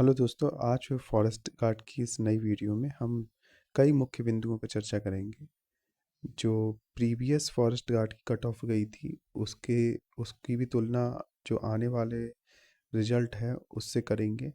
Hello दोस्तों, आज forest guard की इस नई वीडियो में हम कई मुख्य बिंदुओं पर चर्चा करेंगे। जो प्रीवियस फॉरेस्ट गार्ड की कट ऑफ गई थी उसके उसकी भी तुलना जो आने वाले रिजल्ट है उससे करेंगे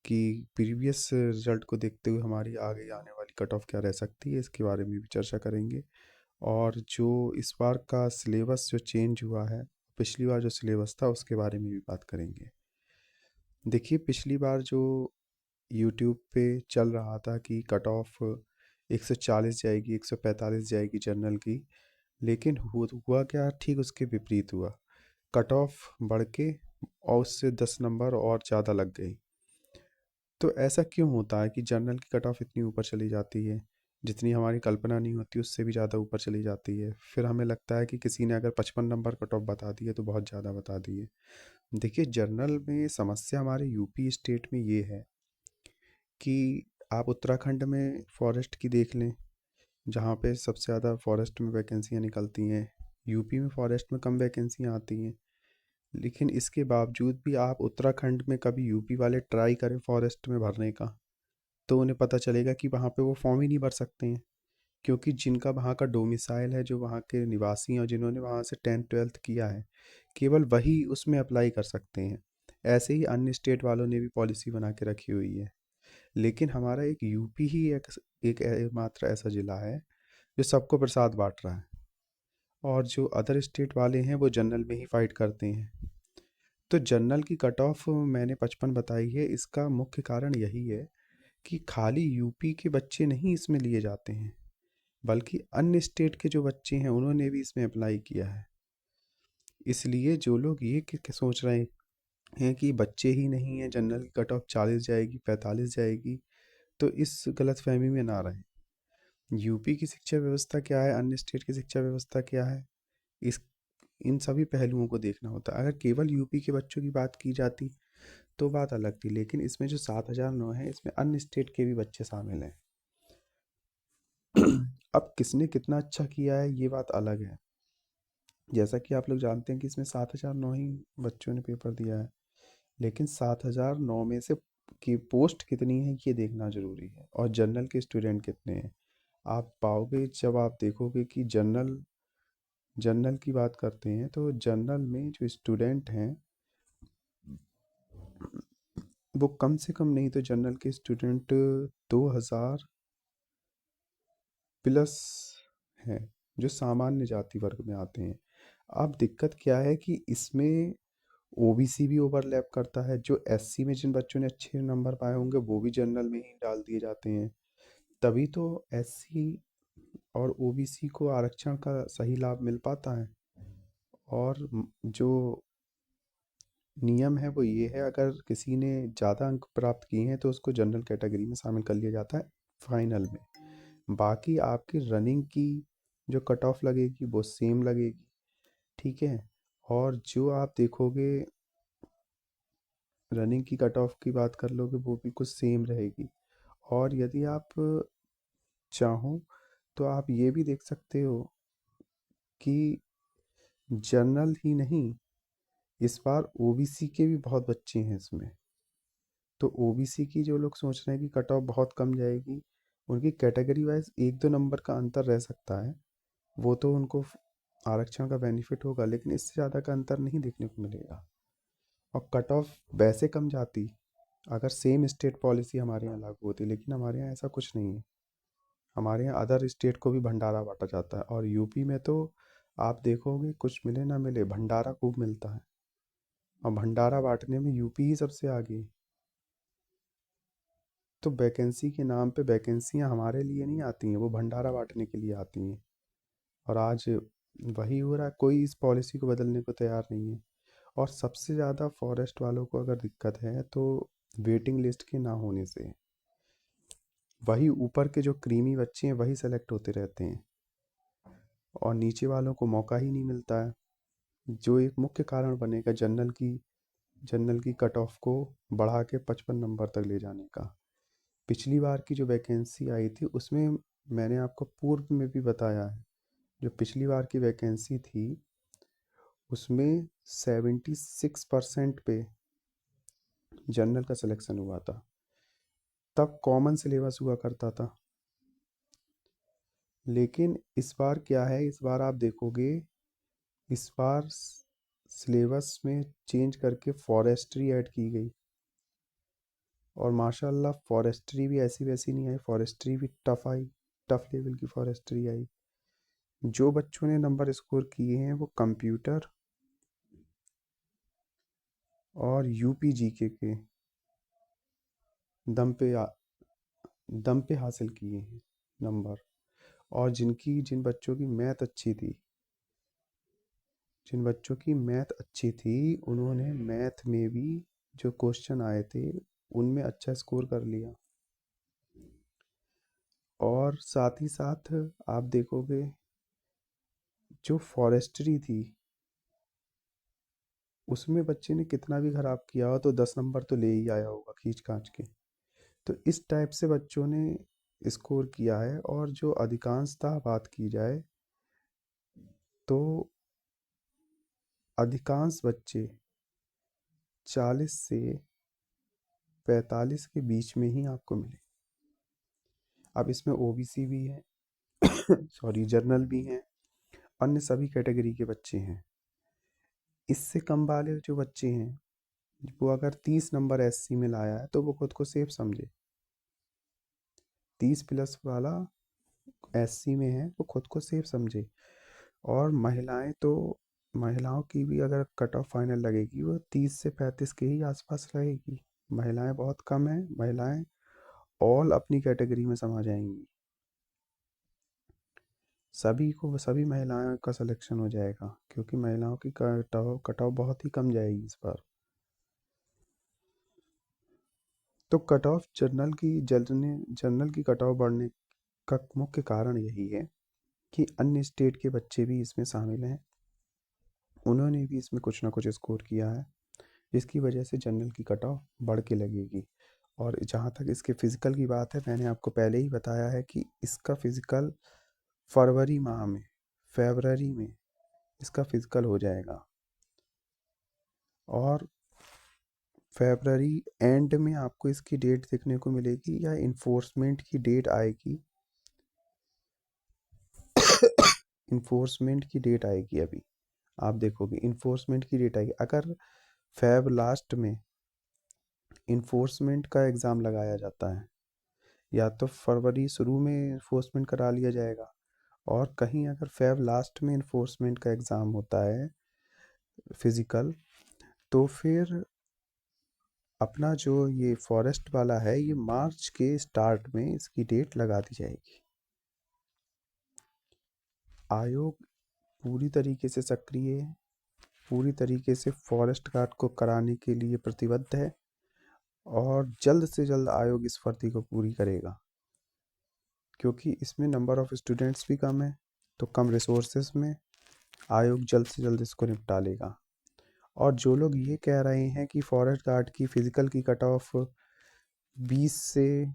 कि प्रीवियस रिजल्ट को देखते हुए हमारी आगे आने वाली कट ऑफ क्या रह सकती है, इसके बारे में भी चर्चा करेंगे। और जो इस बार का सिलेबस जो चेंज हुआ है, पिछली बार जो सिलेबस था उसके बारे में भी बात करेंगे। देखिए, पिछली बार जो यूट्यूब पे चल रहा था कि कट ऑफ 140 जाएगी, 145 जाएगी जनरल की। लेकिन हुआ क्या, ठीक उसके विपरीत हुआ। कट ऑफ बढ़ के और उससे 10 नंबर और ज़्यादा लग गई। तो ऐसा क्यों होता है कि जनरल की कट ऑफ इतनी ऊपर चली जाती है, जितनी हमारी कल्पना नहीं होती उससे भी ज़्यादा ऊपर चली जाती है। फिर हमें लगता है कि किसी ने अगर 55 नंबर कट ऑफ बता दी है तो बहुत ज़्यादा बता दी है। देखिए, जनरल में समस्या हमारे यूपी स्टेट में ये है कि आप उत्तराखंड में फॉरेस्ट की देख लें, जहाँ पे सबसे ज़्यादा फॉरेस्ट में वैकेंसियाँ निकलती हैं। यूपी में फॉरेस्ट में कम वैकेंसियाँ आती हैं। लेकिन इसके बावजूद भी आप उत्तराखंड में कभी यूपी वाले ट्राई करें फॉरेस्ट में भरने का, तो उन्हें पता चलेगा कि वहाँ पे वो फॉर्म ही नहीं भर सकते हैं। क्योंकि जिनका वहाँ का डोमिसाइल है, जो वहाँ के निवासी हैं और जिन्होंने वहाँ से 10th-12th किया है, केवल वही उसमें अप्लाई कर सकते हैं। ऐसे ही अन्य स्टेट वालों ने भी पॉलिसी बना के रखी हुई है। लेकिन हमारा एक यूपी ही एक मात्र ऐसा ज़िला है जो सबको प्रसाद बाँट रहा है, और जो अदर स्टेट वाले हैं वो जनरल में ही फ़ाइट करते हैं। तो जनरल की कट ऑफ मैंने 55 बताई है, इसका मुख्य कारण यही है कि खाली यूपी के बच्चे नहीं इसमें लिए जाते हैं, बल्कि अन्य स्टेट के जो बच्चे हैं उन्होंने भी इसमें अप्लाई किया है। इसलिए जो लोग ये सोच रहे हैं कि बच्चे ही नहीं हैं, जनरल की कट ऑफ 40 जाएगी, 45 जाएगी, तो इस गलतफहमी में ना रहें। यूपी की शिक्षा व्यवस्था क्या है, अन्य स्टेट की शिक्षा व्यवस्था क्या है, इस इन सभी पहलुओं को देखना होता है। अगर केवल यूपी के बच्चों की बात की जाती तो बात अलग थी, लेकिन इसमें जो 7009 है, इसमें अन्य स्टेट के भी बच्चे शामिल हैं। अब किसने कितना अच्छा किया है ये बात अलग है। जैसा कि आप लोग जानते हैं कि इसमें 7009 ही बच्चों ने पेपर दिया है, लेकिन 7009 में से की पोस्ट कितनी है ये देखना ज़रूरी है, और जनरल के स्टूडेंट कितने हैं। आप पाओगे जब आप देखोगे कि जनरल जनरल की बात करते हैं, तो जनरल में जो स्टूडेंट हैं वो कम से कम नहीं तो जनरल के स्टूडेंट 2000 प्लस हैं, जो सामान्य जाति वर्ग में आते हैं। अब दिक्कत क्या है कि इसमें ओबीसी भी ओवरलैप करता है। जो एससी में जिन बच्चों ने अच्छे नंबर पाए होंगे वो भी जनरल में ही डाल दिए जाते हैं। तभी तो एससी और ओबीसी को आरक्षण का सही लाभ मिल पाता है। और जो नियम है वो ये है, अगर किसी ने ज़्यादा अंक प्राप्त किए हैं तो उसको जनरल कैटेगरी में शामिल कर लिया जाता है फाइनल में। बाकी आपकी रनिंग की जो कट ऑफ लगेगी वो सेम लगेगी, ठीक है। और जो आप देखोगे, रनिंग की कट ऑफ की बात कर लोगे वो भी कुछ सेम रहेगी। और यदि आप चाहो तो आप ये भी देख सकते हो कि जनरल ही नहीं, इस बार ओबीसी के भी बहुत बच्चे हैं इसमें। तो ओबीसी की जो लोग सोच रहे हैं कि कट ऑफ बहुत कम जाएगी, उनकी कैटेगरी वाइज एक दो नंबर का अंतर रह सकता है। वो तो उनको आरक्षण का बेनिफिट होगा, लेकिन इससे ज़्यादा का अंतर नहीं देखने को मिलेगा। और कट ऑफ वैसे कम जाती अगर सेम स्टेट पॉलिसी हमारे यहाँ लागू होती, लेकिन हमारे यहाँ ऐसा कुछ नहीं है। हमारे यहाँ अदर स्टेट को भी भंडारा बांटा जाता है, और यूपी में तो आप देखोगे कुछ मिले ना मिले भंडारा खूब मिलता है। और भंडारा बांटने में यूपी ही सबसे आगे है। तो वैकेंसी के नाम पे वैकेंसियाँ हमारे लिए नहीं आती हैं, वो भंडारा बांटने के लिए आती हैं। और आज वही हो रहा है, कोई इस पॉलिसी को बदलने को तैयार नहीं है। और सबसे ज़्यादा फॉरेस्ट वालों को अगर दिक्कत है तो वेटिंग लिस्ट के ना होने से है। वही ऊपर के जो क्रीमी बच्चे हैं वही सेलेक्ट होते रहते हैं, और नीचे वालों को मौका ही नहीं मिलता है। जो एक मुख्य कारण बनेगा जनरल की कट ऑफ को बढ़ा के 55 नंबर तक ले जाने का। पिछली बार की जो वैकेंसी आई थी उसमें मैंने आपको पूर्व में भी बताया है, जो पिछली बार की वैकेंसी थी उसमें 76% पे जनरल का सिलेक्शन हुआ था। तब कॉमन सिलेबस हुआ करता था। लेकिन इस बार क्या है, इस बार आप देखोगे, इस बार सिलेबस में चेंज करके फॉरेस्ट्री ऐड की गई। और माशाल्लाह फॉरेस्ट्री भी ऐसी वैसी नहीं आई, फॉरेस्ट्री भी टफ आई, टफ लेवल की फॉरेस्ट्री आई। जो बच्चों ने नंबर स्कोर किए हैं वो कंप्यूटर और यूपी जीके के दम पे दम पे हासिल किए हैं नंबर। और जिन बच्चों की मैथ अच्छी थी, जिन बच्चों की मैथ अच्छी थी, उन्होंने मैथ में भी जो क्वेश्चन आए थे उनमें अच्छा स्कोर कर लिया। और साथ ही साथ आप देखोगे, जो फॉरेस्ट्री थी उसमें बच्चे ने कितना भी खराब किया हो तो 10 नंबर तो ले ही आया होगा खींच खाच के। तो इस टाइप से बच्चों ने स्कोर किया है। और जो अधिकांशतः बात की जाए तो अधिकांश बच्चे 40 से 45 के बीच में ही आपको मिले। अब इसमें ओबीसी भी है, सॉरी जनरल भी हैं, अन्य सभी कैटेगरी के बच्चे हैं। इससे कम वाले जो बच्चे हैं, वो अगर 30 नंबर एससी में लाया है तो वो खुद को सेफ समझे। 30 प्लस वाला एससी में है वो खुद को सेफ समझे। और महिलाएं तो, महिलाओं की भी अगर कट ऑफ फाइनल लगेगी वो 30 से 35 के ही आसपास रहेगी। महिलाएं बहुत कम है, महिलाएं ऑल अपनी कैटेगरी में समा जाएंगी। सभी महिलाओं का सिलेक्शन हो जाएगा, क्योंकि महिलाओं की कट ऑफ बहुत ही कम जाएगी इस बार। तो कट ऑफ जनरल की कट ऑफ बढ़ने का मुख्य कारण यही है कि अन्य स्टेट के बच्चे भी इसमें शामिल हैं, उन्होंने भी इसमें कुछ ना कुछ स्कोर किया है, जिसकी वजह से जनरल की कट ऑफ बढ़ के लगेगी। और जहाँ तक इसके फिज़िकल की बात है, मैंने आपको पहले ही बताया है कि इसका फ़िज़िकल फरवरी माह में, फेबररी में इसका फ़िज़िकल हो जाएगा। और फेबररी एंड में आपको इसकी डेट देखने को मिलेगी, या इन्फोर्समेंट की डेट आएगी। इन्फोर्समेंट की डेट आएगी अभी, आप देखोगे इन्फोर्समेंट की डेट आएगी। अगर फेब लास्ट में इन्फोर्समेंट का एग्ज़ाम लगाया जाता है, या तो फरवरी शुरू में इन्फोर्समेंट करा लिया जाएगा, और कहीं अगर फेब लास्ट में इन्फोर्समेंट का एग्ज़ाम होता है फिज़िकल, तो फिर अपना जो ये फॉरेस्ट वाला है, ये मार्च के स्टार्ट में इसकी डेट लगा दी जाएगी। आयोग पूरी तरीके से सक्रिय है, पूरी तरीके से फॉरेस्ट गार्ड को कराने के लिए प्रतिबद्ध है, और जल्द से जल्द आयोग इस भर्ती को पूरी करेगा। क्योंकि इसमें नंबर ऑफ़ स्टूडेंट्स भी कम है, तो कम रिसोर्सेज में आयोग जल्द से जल्द इसको निपटा लेगा। और जो लोग ये कह रहे हैं कि फॉरेस्ट गार्ड की फ़िज़िकल की कट ऑफ 20 से,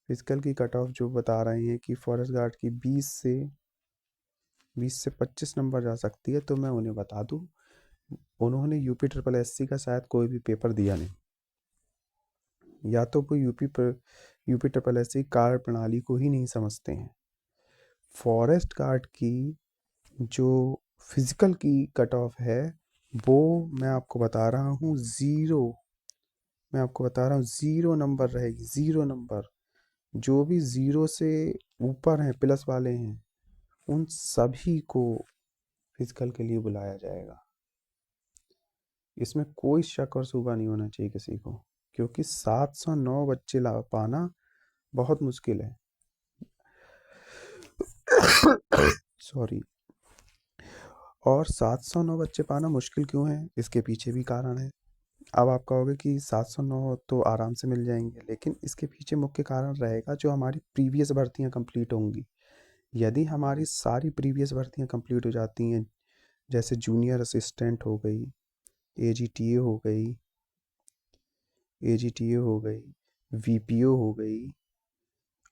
फ़िज़िकल की कट ऑफ जो बता रहे हैं कि फॉरेस्ट गार्ड की 20 से 25 नंबर जा सकती है, तो मैं उन्हें बता दूं, उन्होंने यूपी ट्रिपल एससी का शायद कोई भी पेपर दिया नहीं, या तो वो यूपी ट्रिपल एससी कार्य प्रणाली को ही नहीं समझते हैं। फॉरेस्ट गार्ड की जो फिजिकल की कट ऑफ है, वो मैं आपको बता रहा हूँ ज़ीरो, मैं आपको बता रहा हूँ 0 नंबर रहेगी, 0 नंबर। जो भी 0 से ऊपर हैं, प्लस वाले हैं, उन सभी को फिजिकल के लिए बुलाया जाएगा। इसमें कोई शक और शुबा नहीं होना चाहिए किसी को, क्योंकि 709 बच्चे ला पाना बहुत मुश्किल है। सॉरी। और 709 बच्चे पाना मुश्किल क्यों है, इसके पीछे भी कारण है। अब आप कहोगे कि 709 तो आराम से मिल जाएंगे, लेकिन इसके पीछे मुख्य कारण रहेगा जो हमारी प्रीवियस भर्तियां कंप्लीट होंगी। यदि हमारी सारी प्रीवियस भर्तियां कंप्लीट हो जाती हैं, जैसे जूनियर असिस्टेंट हो गई, एजीटीए हो गई, एजीटीए हो गई, वीपीओ हो गई,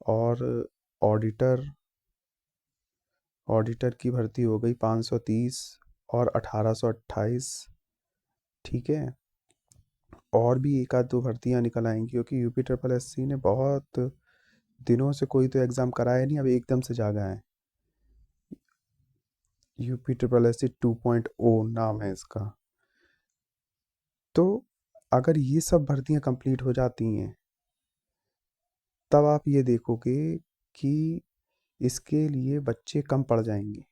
और ऑडिटर, ऑडिटर की भर्ती हो गई 530 और 1828, ठीक है। और भी एक आध दो भर्तियां निकल आएंगी, क्योंकि यूपी ट्रिपल एससी ने बहुत दिनों से कोई तो एग्ज़ाम कराया नहीं, अब एकदम से जागा है। यूपी ट्रिपल एससी 2.0 नाम है इसका। तो अगर ये सब भर्तियां कंप्लीट हो जाती हैं, तब आप ये देखोगे कि इसके लिए बच्चे कम पड़ जाएंगे।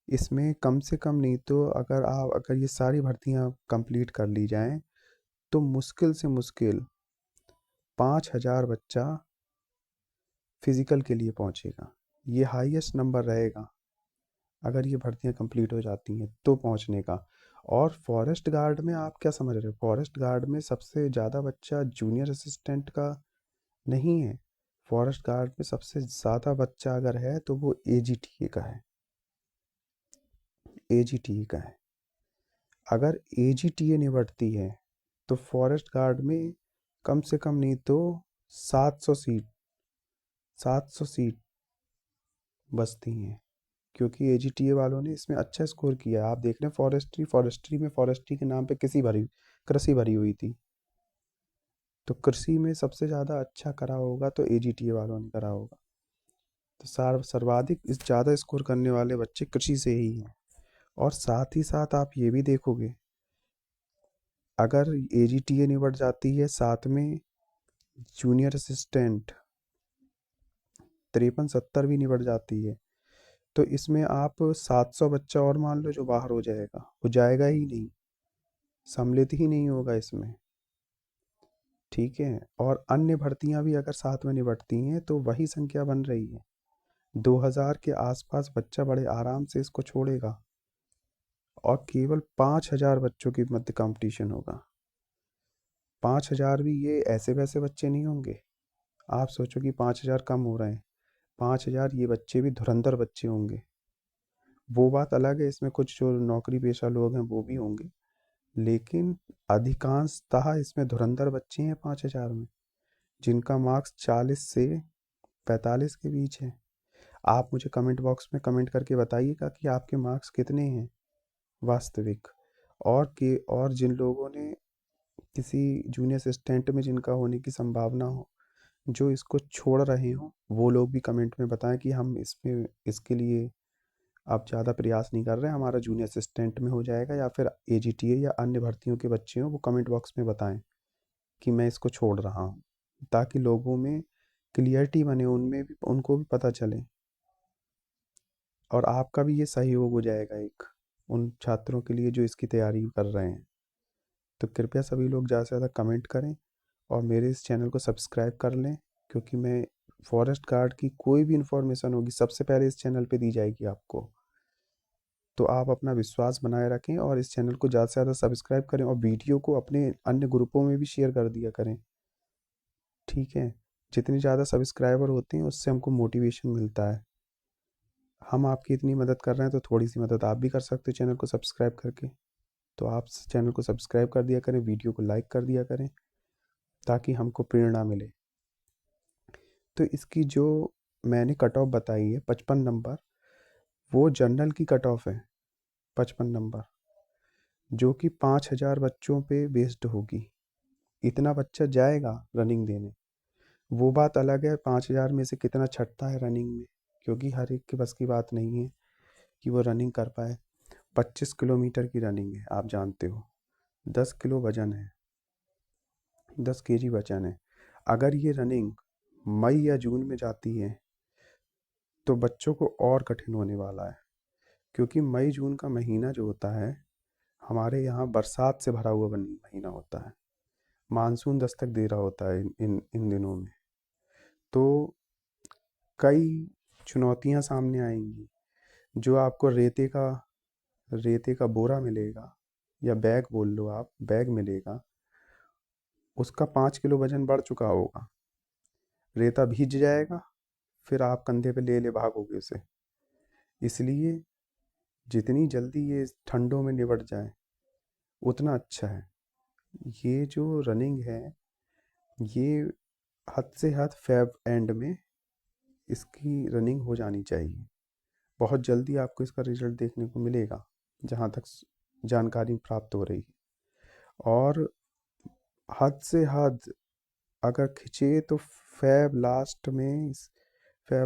इसमें कम से कम नहीं तो अगर ये सारी भर्तियां कंप्लीट कर ली जाएं, तो मुश्किल से मुश्किल 5,000 बच्चा फिजिकल के लिए पहुंचेगा। ये हाईएस्ट नंबर रहेगा अगर ये भर्तियां कंप्लीट हो जाती हैं तो पहुंचने का। और फॉरेस्ट गार्ड में आप क्या समझ रहे हो, फॉरेस्ट गार्ड में सबसे ज़्यादा बच्चा जूनियर असिस्टेंट का नहीं है। फॉरेस्ट गार्ड में सबसे ज़्यादा बच्चा अगर है तो वो एजीटीए का है, एजीटीए का है। अगर एजीटीए निपटती है तो फॉरेस्ट गार्ड में कम से कम नहीं तो 700 सीट, 700 सीट बचती हैं, क्योंकि एजीटीए वालों ने इसमें अच्छा स्कोर किया है। आप देख रहे हैं फॉरेस्ट्री के नाम पे कृषि भरी हुई थी। तो कृषि में सबसे ज़्यादा अच्छा करा होगा तो एजीटीए वालों ने करा होगा। तो सर्वाधिक ज़्यादा स्कोर करने वाले बच्चे कृषि से ही हैं। और साथ ही साथ आप ये भी देखोगे, अगर एजीटीए निपट जाती है, साथ में जूनियर असिस्टेंट 53-70 भी निपट जाती है, तो इसमें आप 700 बच्चा और मान लो जो बाहर हो जाएगा, वो जाएगा ही नहीं, सम्मिलित ही नहीं होगा इसमें। ठीक है। और अन्य भर्तियां भी अगर साथ में निपटती हैं तो वही संख्या बन रही है। 2000 के आसपास बच्चा बड़े आराम से इसको छोड़ेगा, और केवल 5,000 बच्चों के मध्य कंपटीशन होगा। 5,000 भी ये ऐसे वैसे बच्चे नहीं होंगे। आप सोचो कि 5,000 कम हो रहे हैं, 5,000 ये बच्चे भी धुरंधर बच्चे होंगे। वो बात अलग है, इसमें कुछ जो नौकरी पेशा लोग हैं वो भी होंगे, लेकिन अधिकांशतः इसमें धुरंधर बच्चे हैं 5,000 में, जिनका मार्क्स 40 से 45 के बीच है। आप मुझे कमेंट बॉक्स में कमेंट करके बताइएगा कि आपके मार्क्स कितने हैं वास्तविक। और जिन लोगों ने किसी जूनियर असिस्टेंट में जिनका होने की संभावना हो, जो इसको छोड़ रहे हो, वो लोग भी कमेंट में बताएं कि हम इसमें इसके लिए अब ज़्यादा प्रयास नहीं कर रहे हैं, हमारा जूनियर असिस्टेंट में हो जाएगा, या फिर एजीटीए या अन्य भर्तियों के बच्चे हों, वो कमेंट बॉक्स में बताएं कि मैं इसको छोड़ रहा हूँ, ताकि लोगों में क्लियरिटी बने, उनमें भी उनको भी पता चले, और आपका भी ये सहयोग हो जाएगा एक उन छात्रों के लिए जो इसकी तैयारी कर रहे हैं। तो कृपया सभी लोग ज़्यादा से ज़्यादा कमेंट करें और मेरे इस चैनल को सब्सक्राइब कर लें, क्योंकि मैं फॉरेस्ट गार्ड की कोई भी इंफॉर्मेशन होगी सबसे पहले इस चैनल पे दी जाएगी आपको। तो आप अपना विश्वास बनाए रखें और इस चैनल को ज़्यादा से ज़्यादा सब्सक्राइब करें, और वीडियो को अपने अन्य ग्रुपों में भी शेयर कर दिया करें। ठीक है। जितने ज़्यादा सब्सक्राइबर होते हैं उससे हमको मोटिवेशन मिलता है। हम आपकी इतनी मदद कर रहे हैं तो थोड़ी सी मदद आप भी कर सकते हो चैनल को सब्सक्राइब करके। तो आप चैनल को सब्सक्राइब कर दिया करें, वीडियो को लाइक कर दिया करें, ताकि हमको प्रेरणा मिले। तो इसकी जो मैंने कट ऑफ बताई है 55 नंबर, वो जनरल की कट ऑफ है 55 नंबर, जो कि 5,000 बच्चों पे बेस्ड होगी। इतना बच्चा जाएगा रनिंग देने। वो बात अलग है 5,000 में से कितना छटता है रनिंग में, क्योंकि हर एक के बस की बात नहीं है कि वो रनिंग कर पाए। 25 किलोमीटर की रनिंग है, आप जानते हो, 10 किलो वजन है, 10 केजी वजन है। अगर ये रनिंग मई या जून में जाती है तो बच्चों को और कठिन होने वाला है, क्योंकि मई जून का महीना जो होता है हमारे यहाँ बरसात से भरा हुआ महीना होता है। मानसून दस्तक दे रहा होता है इन दिनों में। तो कई चुनौतियाँ सामने आएंगी। जो आपको रेते का बोरा मिलेगा, या बैग बोल लो आप, बैग मिलेगा, उसका 5 किलो वजन बढ़ चुका होगा। रेता भीज जाएगा, फिर आप कंधे पे ले ले भागोगे उसे। इसलिए जितनी जल्दी ये ठंडों में निबट जाए उतना अच्छा है। ये जो रनिंग है, ये हद से हद फेब एंड में इसकी रनिंग हो जानी चाहिए। बहुत जल्दी आपको इसका रिजल्ट देखने को मिलेगा, जहाँ तक जानकारी प्राप्त हो रही है। और हद से हद अगर खिंचे तो फैब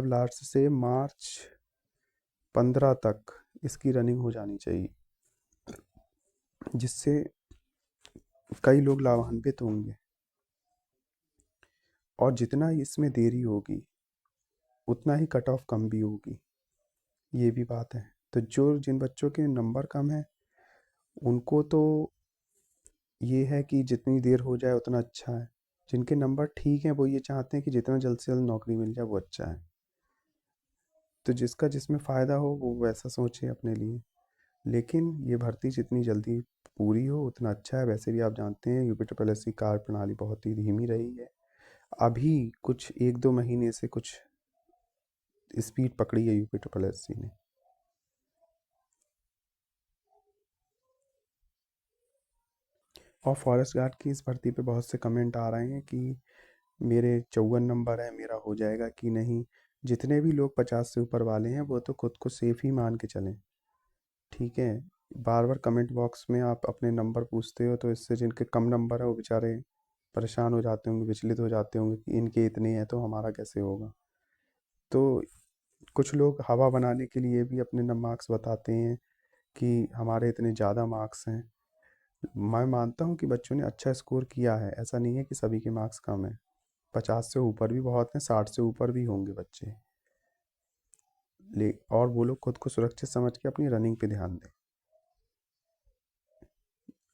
लास्ट से मार्च 15 तक इसकी रनिंग हो जानी चाहिए, जिससे कई लोग लाभान्वित होंगे। और जितना इसमें देरी होगी उतना ही कट ऑफ कम भी होगी, ये भी बात है। तो जिन बच्चों के नंबर कम है उनको तो ये है कि जितनी देर हो जाए उतना अच्छा है। जिनके नंबर ठीक हैं वो ये चाहते हैं कि जितना जल्द से जल्द नौकरी मिल जाए वो अच्छा है। तो जिसका जिसमें फ़ायदा हो वो वैसा सोचे अपने लिए। लेकिन ये भर्ती जितनी जल्दी पूरी हो उतना अच्छा है। वैसे भी आप जानते हैं यूपी ट्रिपल एस सी कार्य प्रणाली बहुत ही धीमी रही है। अभी कुछ 1-2 महीने से कुछ स्पीड पकड़ी है यूपी ट्रिपल एस सी ने। और फॉरेस्ट गार्ड की इस भर्ती पे बहुत से कमेंट आ रहे हैं कि मेरे 54 नंबर है, मेरा हो जाएगा कि नहीं। जितने भी लोग 50 से ऊपर वाले हैं वो तो खुद को सेफ ही मान के चलें, ठीक है। बार बार कमेंट बॉक्स में आप अपने नंबर पूछते हो तो इससे जिनके कम नंबर है वो बेचारे परेशान हो जाते होंगे, विचलित हो जाते होंगे कि इनके इतने हैं तो हमारा कैसे होगा। तो कुछ लोग हवा बनाने के लिए भी अपने मार्क्स बताते हैं कि हमारे इतने ज़्यादा मार्क्स हैं। मैं मानता हूँ कि बच्चों ने अच्छा स्कोर किया है, ऐसा नहीं है कि सभी के मार्क्स कम हैं। 50 से ऊपर भी बहुत हैं, 60 से ऊपर भी होंगे बच्चे। ले और वो लोग खुद को सुरक्षित समझ के अपनी रनिंग पे ध्यान दें।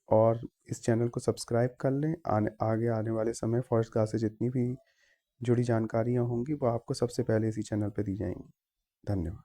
और इस चैनल को सब्सक्राइब कर लें। आगे आने वाले समय फॉरेस्ट गार्ड से जितनी भी जुड़ी जानकारियाँ होंगी वो आपको सबसे पहले इसी चैनल पे दी जाएंगी। धन्यवाद।